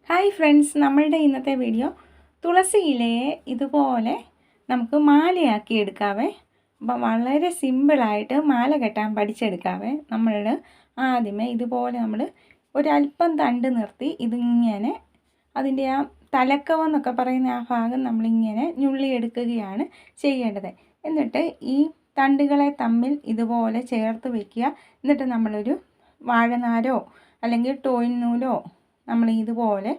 Hi friends, നമ്മളുടെ ഇന്നത്തെ video തുളസി ഇലയെ ഇതുപോലെ നമുക്ക് മാലയാക്കി എടുക്കാവേ. അപ്പം വളരെ സിമ്പിളായിട്ട് മാല കെട്ടാൻ പഠിച്ചെടുക്കാവേ. നമ്മൾ ആദ്യമേ ഇതുപോലെ നമ്മൾ ഒരല്പം തണ്ട് നിർത്തി ഇതിങ്ങനെ അതിൻ്റെ ആ തലക്കവം എന്നൊക്കെ പറയുന്ന ആ ഭാഗം നമ്മളിങ്ങനെ ഞുള്ളിയെടുക്കുകയാണ് ചെയ്യേണ്ടത്. എന്നിട്ട് ഈ തണ്ടുകളെ തമ്മിൽ ഇതുപോലെ ചേർത്ത് വയ്ക്കുക. എന്നിട്ട് നമ്മളൊരു വാഴനാരോ അല്ലെങ്കിൽ ടോയിൻ നൂലോ നമ്മൾ ഇതുപോലെ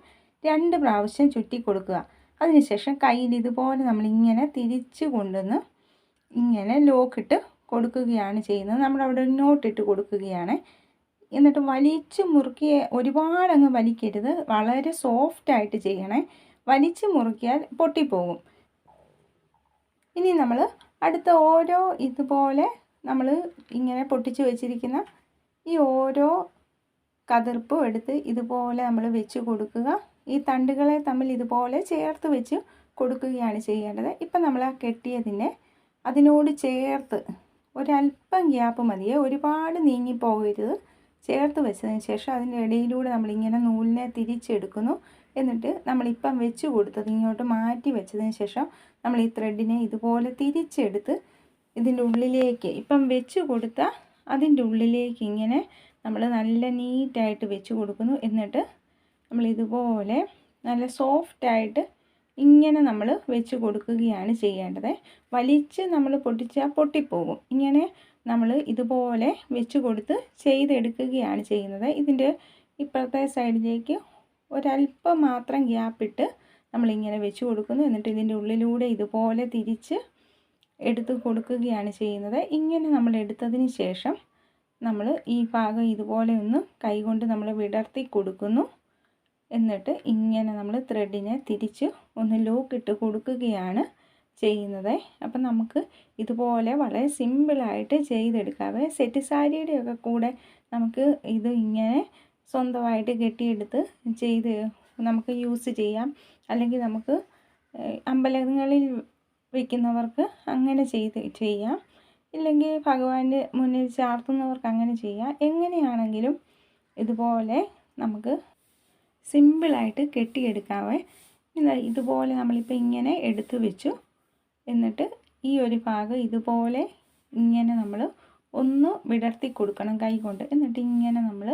2 പ്രാവശ്യം ചുറ്റി കൊടുക്കുക. അതിനുശേഷം കയ്യിൽ ഇതുപോലെ നമ്മളിങ്ങനെ തിരിച്ച് കൊണ്ടുവന്ന് ഇങ്ങനെ ലോക്കിട്ട് കൊടുക്കുകയാണ് ചെയ്യുന്നത്. നമ്മളവിടെ ഒരു നോട്ടിട്ട് കൊടുക്കുകയാണ്. എന്നിട്ട് വലിച്ച് മുറുക്കി ഒരുപാടങ്ങ് വലിക്കരുത്, വളരെ സോഫ്റ്റായിട്ട് ചെയ്യണേ. വലിച്ച് മുറുക്കിയാൽ പൊട്ടിപ്പോകും. ഇനി നമ്മൾ അടുത്ത ഓരോ ഇതുപോലെ നമ്മൾ ഇങ്ങനെ പൊട്ടിച്ച് വെച്ചിരിക്കുന്ന ഈ ഓരോ കതിർപ്പും എടുത്ത് ഇതുപോലെ നമ്മൾ വെച്ച് കൊടുക്കുക. ഈ തണ്ടുകളെ തമ്മിൽ ഇതുപോലെ ചേർത്ത് വെച്ച് കൊടുക്കുകയാണ് ചെയ്യേണ്ടത്. ഇപ്പം നമ്മൾ ആ കെട്ടിയതിനെ അതിനോട് ചേർത്ത് ഒരല്പം ഗ്യാപ്പ് മതിയെ, ഒരുപാട് നീങ്ങിപ്പോകരുത്. ചേർത്ത് വെച്ചതിന് ശേഷം അതിൻ്റെ ഇടയിലൂടെ നമ്മളിങ്ങനെ നൂലിനെ തിരിച്ചെടുക്കുന്നു. എന്നിട്ട് നമ്മളിപ്പം വെച്ച് കൊടുത്തത് ഇങ്ങോട്ട് മാറ്റി വെച്ചതിന് ശേഷം നമ്മൾ ഈ ത്രെഡിനെ ഇതുപോലെ തിരിച്ചെടുത്ത് ഇതിൻ്റെ ഉള്ളിലേക്ക് ഇപ്പം വെച്ച് കൊടുത്ത അതിൻ്റെ ഉള്ളിലേക്ക് ഇങ്ങനെ നമ്മൾ നല്ല നീറ്റായിട്ട് വെച്ച് കൊടുക്കുന്നു. എന്നിട്ട് നമ്മൾ ഇതുപോലെ നല്ല സോഫ്റ്റായിട്ട് ഇങ്ങനെ നമ്മൾ വെച്ച് കൊടുക്കുകയാണ് ചെയ്യേണ്ടത്. വലിച്ച് നമ്മൾ പൊട്ടിച്ചാൽ പൊട്ടിപ്പോകും. ഇങ്ങനെ നമ്മൾ ഇതുപോലെ വെച്ച് കൊടുത്ത് ചെയ്തെടുക്കുകയാണ് ചെയ്യുന്നത്. ഇതിൻ്റെ ഇപ്പുറത്തെ സൈഡിലേക്ക് ഒരല്പം മാത്രം ഗ്യാപ്പിട്ട് നമ്മളിങ്ങനെ വെച്ച് കൊടുക്കുന്നു. എന്നിട്ട് ഇതിൻ്റെ ഉള്ളിലൂടെ ഇതുപോലെ തിരിച്ച് എടുത്ത് കൊടുക്കുകയാണ് ചെയ്യുന്നത്. ഇങ്ങനെ നമ്മൾ എടുത്തതിന് ശേഷം നമ്മൾ ഈ ഭാഗം ഇതുപോലെ ഒന്ന് കൈകൊണ്ട് നമ്മൾ വിടർത്തി കൊടുക്കുന്നു. എന്നിട്ട് ഇങ്ങനെ നമ്മൾ ത്രെഡിനെ തിരിച്ച് ഒന്ന് ലോക്കിട്ട് കൊടുക്കുകയാണ് ചെയ്യുന്നത്. അപ്പം നമുക്ക് ഇതുപോലെ വളരെ സിമ്പിളായിട്ട് ചെയ്തെടുക്കാവേ. സെറ്റ് സാരിയുടെയൊക്കെ കൂടെ നമുക്ക് ഇത് ഇങ്ങനെ സ്വന്തമായിട്ട് കെട്ടിയെടുത്ത് ചെയ്ത് നമുക്ക് യൂസ് ചെയ്യാം. അല്ലെങ്കിൽ നമുക്ക് അമ്പലങ്ങളിൽ വയ്ക്കുന്നവർക്ക് അങ്ങനെ ചെയ്യാം. ഇല്ലെങ്കിൽ ഭഗവാന്റെ മുന്നിൽ ചാർത്തുന്നവർക്ക് അങ്ങനെ ചെയ്യാം. എങ്ങനെയാണെങ്കിലും ഇതുപോലെ നമുക്ക് സിമ്പിളായിട്ട് കെട്ടിയെടുക്കാവേ. ഇതുപോലെ നമ്മളിപ്പോൾ ഇങ്ങനെ എടുത്ത് വെച്ചു. എന്നിട്ട് ഈ ഒരു ഭാഗം ഇതുപോലെ ഇങ്ങനെ നമ്മൾ ഒന്ന് വിടർത്തി കൊടുക്കണം കൈ കൊണ്ട്. എന്നിട്ട് ഇങ്ങനെ നമ്മൾ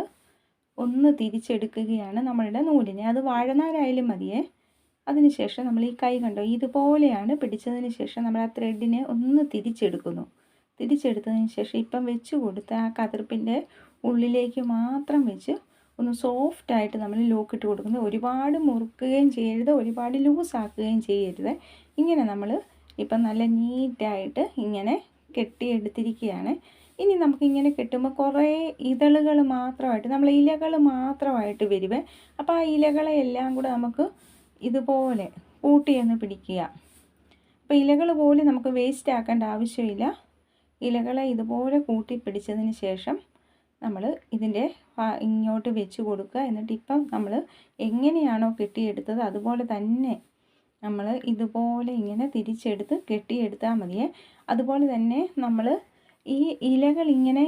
ഒന്ന് തിരിച്ചെടുക്കുകയാണ് നമ്മളുടെ നൂലിനെ. അത് വാഴനാരായാലും മതിയേ. അതിനുശേഷം നമ്മൾ ഈ കൈ കണ്ടോ ഇതുപോലെയാണ് പിടിച്ചതിന് ശേഷം നമ്മൾ ആ ത്രെഡിനെ ഒന്ന് തിരിച്ചെടുക്കുന്നു. തിരിച്ചെടുത്തതിന് ശേഷം ഇപ്പം വെച്ച് കൊടുത്ത ആ കതിർപ്പിൻ്റെ ഉള്ളിലേക്ക് മാത്രം വെച്ച് ഒന്ന് സോഫ്റ്റായിട്ട് നമ്മൾ ലോക്കിട്ട് കൊടുക്കുന്നു. ഒരുപാട് മുറുക്കുകയും ചെയ്യരുത്, ഒരുപാട് ലൂസാക്കുകയും ചെയ്യരുത്. ഇങ്ങനെ നമ്മൾ ഇപ്പം നല്ല നീറ്റായിട്ട് ഇങ്ങനെ കെട്ടിയെടുത്തിരിക്കുകയാണ്. ഇനി നമുക്കിങ്ങനെ കെട്ടുമ്പോൾ കുറേ ഇതളുകൾ മാത്രമായിട്ട് നമ്മൾ ഇലകൾ മാത്രമായിട്ട് വരുവേ. അപ്പോൾ ആ ഇലകളെ എല്ലാം കൂടെ നമുക്ക് ഇതുപോലെ കൂട്ടിയൊന്ന് പിടിക്കുക. അപ്പോൾ ഇലകൾ പോലും നമുക്ക് വേസ്റ്റ് ആക്കേണ്ട ആവശ്യമില്ല. ഇലകളെ ഇതുപോലെ കൂട്ടി പിടിച്ചതിന് ശേഷം നമ്മൾ ഇതിൻ്റെ ഇങ്ങോട്ട് വെച്ച് കൊടുക്കുക. എന്നിട്ട് ഇപ്പം നമ്മൾ എങ്ങനെയാണോ കെട്ടിയെടുത്തത് അതുപോലെ തന്നെ നമ്മൾ ഇതുപോലെ ഇങ്ങനെ തിരിച്ചെടുത്ത് കെട്ടിയെടുത്താൽ മതിയേ. അതുപോലെ തന്നെ നമ്മൾ ഈ ഇലകൾ ഇങ്ങനെ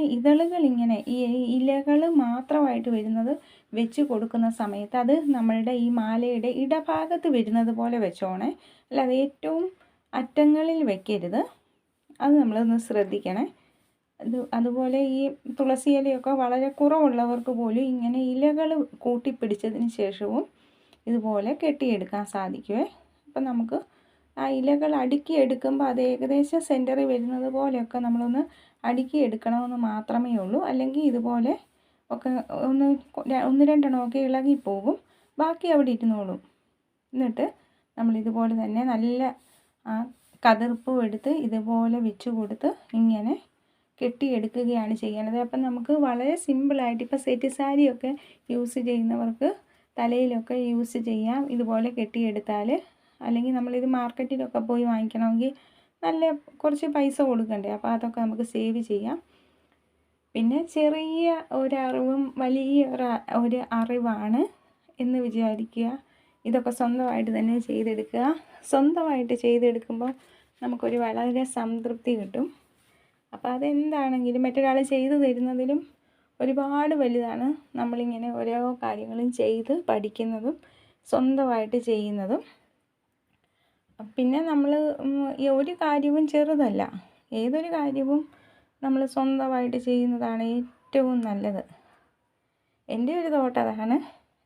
ഈ ഇലകൾ മാത്രമായിട്ട് വരുന്നത് വെച്ച് കൊടുക്കുന്ന സമയത്ത് അത് നമ്മളുടെ ഈ മാലയുടെ ഇടഭാഗത്ത് വരുന്നത് പോലെ വെച്ചോണേ, അല്ലാതെ ഏറ്റവും അറ്റങ്ങളിൽ വെക്കരുത്. അത് നമ്മളൊന്ന് ശ്രദ്ധിക്കണേ. അതുപോലെ ഈ തുളസി ഇലയൊക്കെ വളരെ കുറവുള്ളവർക്ക് പോലും ഇങ്ങനെ ഇലകൾ കൂട്ടിപ്പിടിച്ചതിന് ശേഷവും ഇതുപോലെ കെട്ടിയെടുക്കാൻ സാധിക്കുമേ. അപ്പം നമുക്ക് ആ ഇലകൾ അടുക്കി എടുക്കുമ്പോൾ അത് ഏകദേശം സെൻറ്ററിൽ വരുന്നത് പോലെയൊക്കെ നമ്മളൊന്ന് അടുക്കി എടുക്കണമെന്ന് മാത്രമേ ഉള്ളൂ. അല്ലെങ്കിൽ ഇതുപോലെ ഒക്കെ ഒന്ന് രണ്ടെണ്ണമൊക്കെ ഇളകിപ്പോകും, ബാക്കി അവിടെ ഇരുന്നോളും. എന്നിട്ട് നമ്മളിതുപോലെ തന്നെ നല്ല ആ കതിർപ്പും എടുത്ത് ഇതുപോലെ വെച്ച് കൊടുത്ത് ഇങ്ങനെ കെട്ടിയെടുക്കുകയാണ് ചെയ്യേണ്ടത്. അപ്പം നമുക്ക് വളരെ സിമ്പിളായിട്ട് ഇപ്പോൾ സെറ്റ് സാരിയൊക്കെ യൂസ് ചെയ്യുന്നവർക്ക് തലയിലൊക്കെ യൂസ് ചെയ്യാം ഇതുപോലെ കെട്ടിയെടുത്താൽ. അല്ലെങ്കിൽ നമ്മളിത് മാർക്കറ്റിലൊക്കെ പോയി വാങ്ങിക്കണമെങ്കിൽ നല്ല കുറച്ച് പൈസ കൊടുക്കണ്ടേ. അപ്പോൾ അതൊക്കെ നമുക്ക് സേവ് ചെയ്യാം. പിന്നെ ചെറിയ ഒരറിവും വലിയ ഒരു അറിവാണ് എന്ന് വിചാരിക്കുക. ഇതൊക്കെ സ്വന്തമായിട്ട് തന്നെ ചെയ്തെടുക്കുക. സ്വന്തമായിട്ട് ചെയ്തെടുക്കുമ്പോൾ നമുക്കൊരു വളരെ സംതൃപ്തി കിട്ടും. അപ്പോൾ അതെന്താണെങ്കിലും മറ്റൊരാൾ ചെയ്തു തരുന്നതിലും ഒരുപാട് വലുതാണ് നമ്മളിങ്ങനെ ഓരോ കാര്യങ്ങളും ചെയ്ത് പഠിക്കുന്നതും സ്വന്തമായിട്ട് ചെയ്യുന്നതും. പിന്നെ നമ്മൾ ഈ ഒരു കാര്യവും ചെറുതല്ല, ഏതൊരു കാര്യവും നമ്മൾ സ്വന്തമായിട്ട് ചെയ്യുന്നതാണ് ഏറ്റവും നല്ലത്. എൻ്റെ ഒരു തോട്ട് അതാണ്.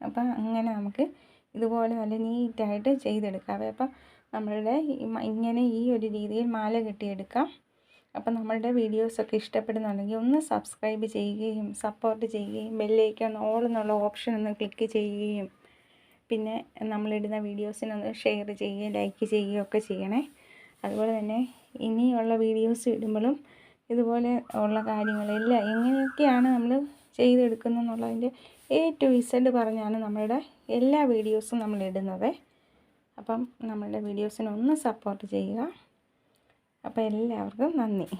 അപ്പം അങ്ങനെ നമുക്ക് ഇതുപോലെ നല്ല നീറ്റായിട്ട് ചെയ്തെടുക്കാവേ. അപ്പം നമ്മളുടെ ഇങ്ങനെ ഈ ഒരു രീതിയിൽ മാല കെട്ടിയെടുക്കാം. അപ്പം നമ്മളുടെ വീഡിയോസൊക്കെ ഇഷ്ടപ്പെടുന്നുണ്ടെങ്കിൽ ഒന്ന് സബ്സ്ക്രൈബ് ചെയ്യുകയും സപ്പോർട്ട് ചെയ്യുകയും ബെല്ലൈക്കൺ ഓൾ എന്നുള്ള ഓപ്ഷൻ ഒന്ന് ക്ലിക്ക് ചെയ്യുകയും പിന്നെ നമ്മളിടുന്ന വീഡിയോസിനൊന്ന് ഷെയർ ചെയ്യുകയും ലൈക്ക് ചെയ്യുകയും ഒക്കെ ചെയ്യണേ. അതുപോലെ തന്നെ ഇനിയുള്ള വീഡിയോസ് ഇടുമ്പോഴും ഇതുപോലെ ഉള്ള കാര്യങ്ങളെല്ലാം എങ്ങനെയൊക്കെയാണ് നമ്മൾ ചെയ്തെടുക്കുന്നതെന്നുള്ളതിൻ്റെ A to Z പറഞ്ഞാണ് നമ്മളുടെ എല്ലാ വീഡിയോസും നമ്മൾ ഇടുന്നത്. അപ്പം നമ്മളുടെ വീഡിയോസിനൊന്ന് സപ്പോർട്ട് ചെയ്യുക. അപ്പോൾ എല്ലാവർക്കും നന്ദി.